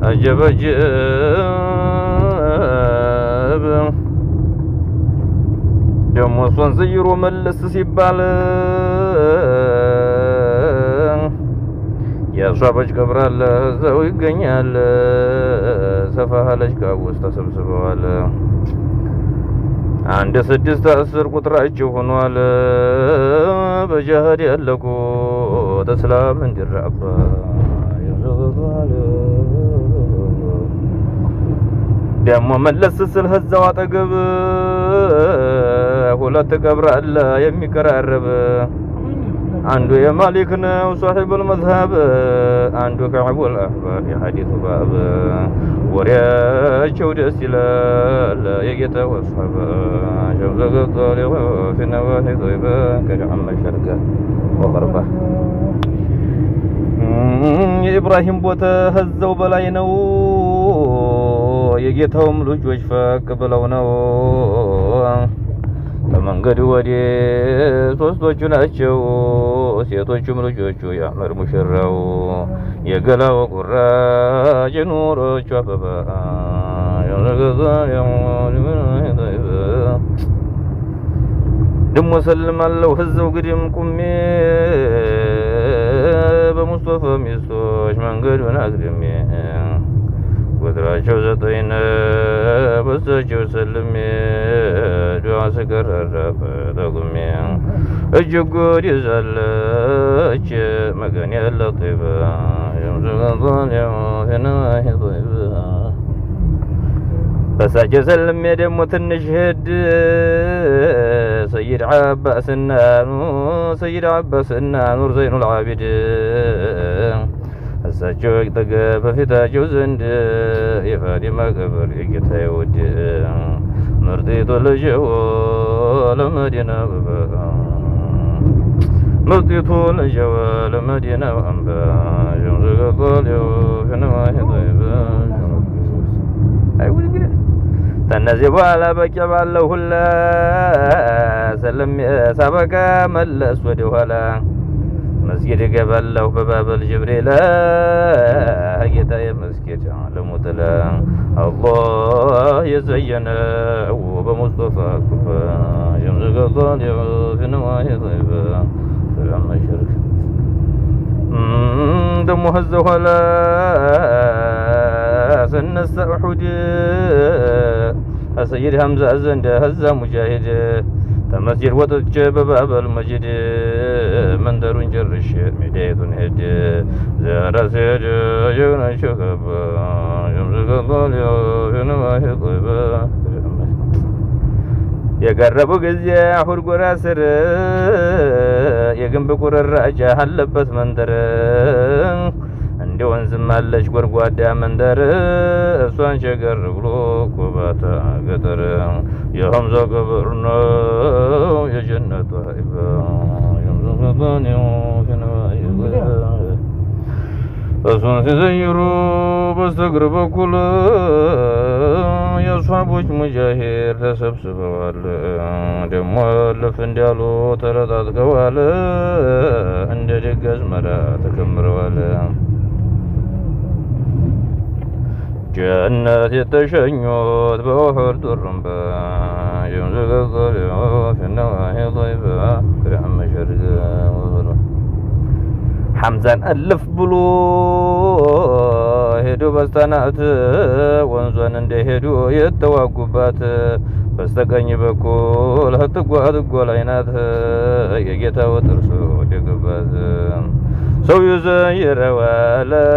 عجب دمو صون زيرو ملس سيبال يا صابج كبرال زوي غنيال سفاهلش كاوس تسبسبوال عند 6 ቁጥራቸው ሆኗል በጀሃድ ያለቁ ተስላም እንዲራባ ይዘዋል ደሞ መለስ ስል ህዛው አጠገብ ሁለት ቀብር አለ የሚቀራረብ አንዱ የማሊክ ነው صاحب المذهب አንዱ كعب الاحبار የሐዲሱ ባብ ወሬያቸው ደስ ይላል የጌታ ወስሐባ ጀዘገጣለ في نواحي طيبة كجعم الشرقة وغربة ኢብራሂም ቦታ ህዛው በላይ ነው የጌታውም ልጆች ፈቅ ብለው ነው በመንገዱ ወዲ ሶስቶቹ ናቸው ሴቶቹም ልጆቹ ያመር ሙሽራው የገላው ቁራጭ ኑሮቹ አበባ ደሞ ሰልማለው ህዛው ግድም ቁሜ በሙስጠፋ ሚስቶች መንገዱን አግድሜ ቁጥራቸው 9 በሳቸው ሰልሜ ዱዓ ስቀረረበ ተቁሜ እጅግ ጉድ ይዛለች መገን ያለ ጢባ የምዘገንዟን የማፊናሂ ጢባ በሳቸው ሰልሜ ደግሞ ትንሽ ሄድ سيد عباس نور زين العابد السجوك تقف في تاجو زند يفادي ما قبل يقتا يود مرضيت الجو لمدينة ببا مرضيت الجو لمدينة وأنبا جمزك الطاليو في نواحي طيبا أيوة كده تنزي بوالا بكي بالله هلا سلم سابك ملس ودي هلا مسجد قبله بباب الجبريل هيتا يا مسجد لمطلا الله يزينا وبمصطفى كفا يمزق الضالع في نواحي طيبة سلام الشرك دمه الزهلا سنس أحد السيد حمزة زند هزا مجاهد تمسجد وتج بباب المسجد منذر جرش مديت هد زار سيد يغنى شكب يمسك الضالع في نواحي طيبة የቀረቡ ጊዜ አሁር ጎራስር የግንብ ቁርራጫ አለበት መንደር እንደ ወንዝም አለች ጎርጓዳ መንደር እሷን ሸገር ብሎ ኮባታ ገጠር የሐምዛ ቀብር ነው የጀነት አይባ የምዘገባን የሆነዋይ እሱን ሲዘይሩ በስተግር በኩል የሷቦች ሙጃሂር ተሰብስበዋል ደሞ ለፍ እንዲያሉ ተረጣጥቀዋል እንደ ደጋዝ መራ ተከምረዋል ጀነት የተሸኙት በውሑድ ጡርምባ የምዘገዘል ፊነዋሂ ጢባ ክራም ሸርቅ حمزان ألف بلو هدو بستانات وانزوان انده هدو يتواقبات بستقاني بكل هتقوى العينات يجيتا وترسو دقبات سو يزير ولا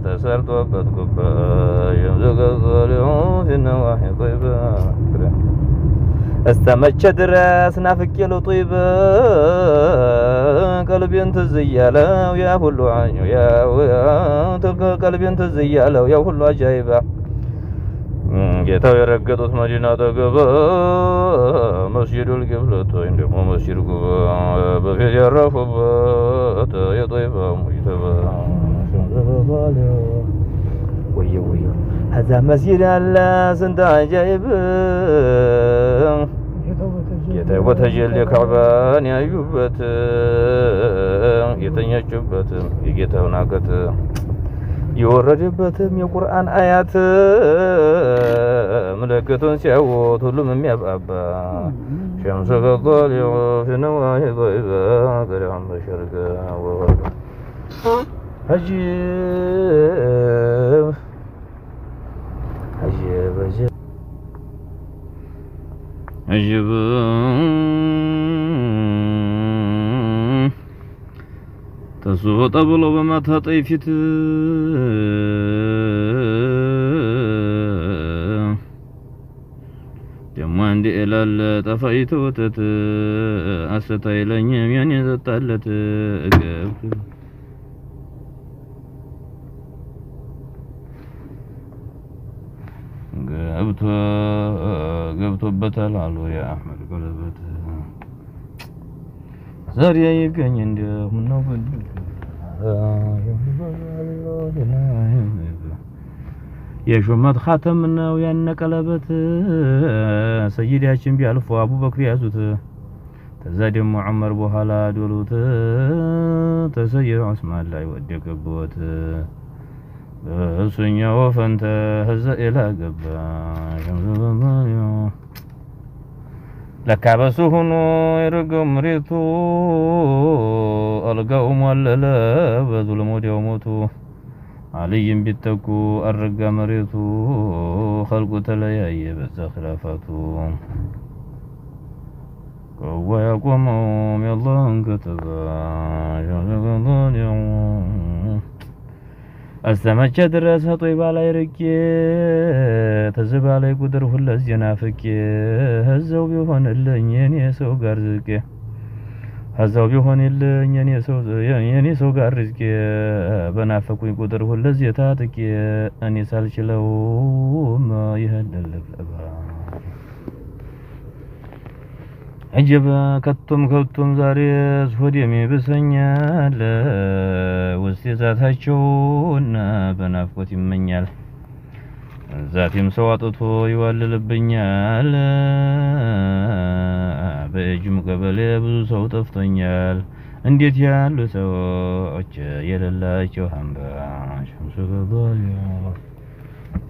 تسرت وبتقبا يمزق الظالعون في النواحي طيبا استمتش دراس نافك يلو طيبا قلبي انت زياله يا كل عينو يا تلقى قلبي انت زياله يا كل عجيبه ጌታው የረገጡት መዲና ተገባ መስጂዱል ቂብለቱ እንደሞ መስጂድ ጉባ በፊት ያረፉበት የጠይባ ሙይተባ ወዮ هذا مسجد الله سنت عجيب ጌታው በተጀለ ካዕባን ያዩበት የተኛችበት የጌታውን አገት የወረደበትም የቁርአን አያት ምልክቱን ሲያዩት ሁሉም የሚያባባ ሸምሱ ከጧሊዑ ፊ ነዋሂ ضይባ ገዳም በሸርቀ ወወርቀ عجيب عجيب عجيب عجيب تسوط بلو بما تطيفت دمو عندي إلال طفايت وتت أستاي لنيم يعني زتالت ገብቶበታል አሉ ያ አህመድ ቀለበት ዛሬ ይገኝ እንደው ነው የሹመት ኻተም ነው ያን ቀለበት ሰይዳችን ቢያልፉ አቡበክር ያዙት ተዛ ደግሞ ዑመር በኋላ ዶሉት ተሰይድ ዑስማን ላይ ወደቀበት السنيا وفنت هز إلى قبا لك عبسهن يرقم مريتو القوم ولا بظلم يومتو علي بيتكو الرقا مريتو خلق تلياي بس خلافاتو ويقوم يالله انكتبا أستمع درس طيب على يركي تزب على قدر هلا زينافك هزو بيهون اللي سو غارزك هزو بيهون اللي سو غارزك بنافقوي قدر هلا زيتاتك أني سالشلو ما يهدلك الأبا عجب كتم زاريز هديمي بسنيال واستيزاتاچون بنافقوت يمنيال ذاتيم سواطتو يواللبنيال በእጅም ቀበሌ ብዙ ሰው ጠፍቶኛል እንዴት ያሉ ሰዎች የሌላቸው ሀምባ ሸምሱ ገባለው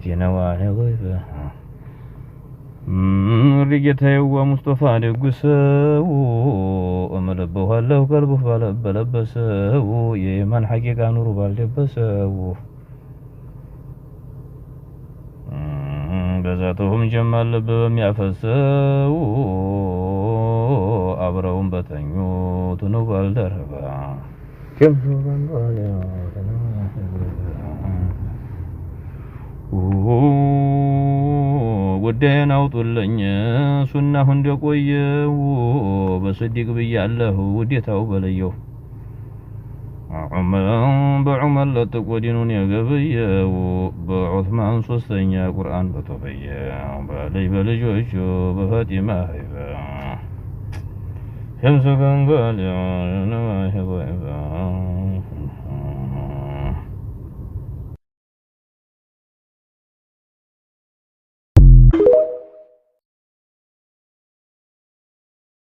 ፊነዋለ ወይበ رجعتيوا مصطفى دغسو املبوالله قلبه بلبسو يمن حقيقه نور بالدبسو بذاتهم جمال بميافسو አብረውን በተኙት ነው ባልደረባ ከምሱን ባለው ወደን አውጡልኝ ሱናሁ እንደቆየው በስዲቅ ብያለሁ ውዴታው በለየው በዑመር ለተቆዲኑን የገበየው በዑስማን ሶስተኛ ቁርአን በተበየው በልጆቹ በፋጢማ ሀይባ شمس كان قال يا نواهب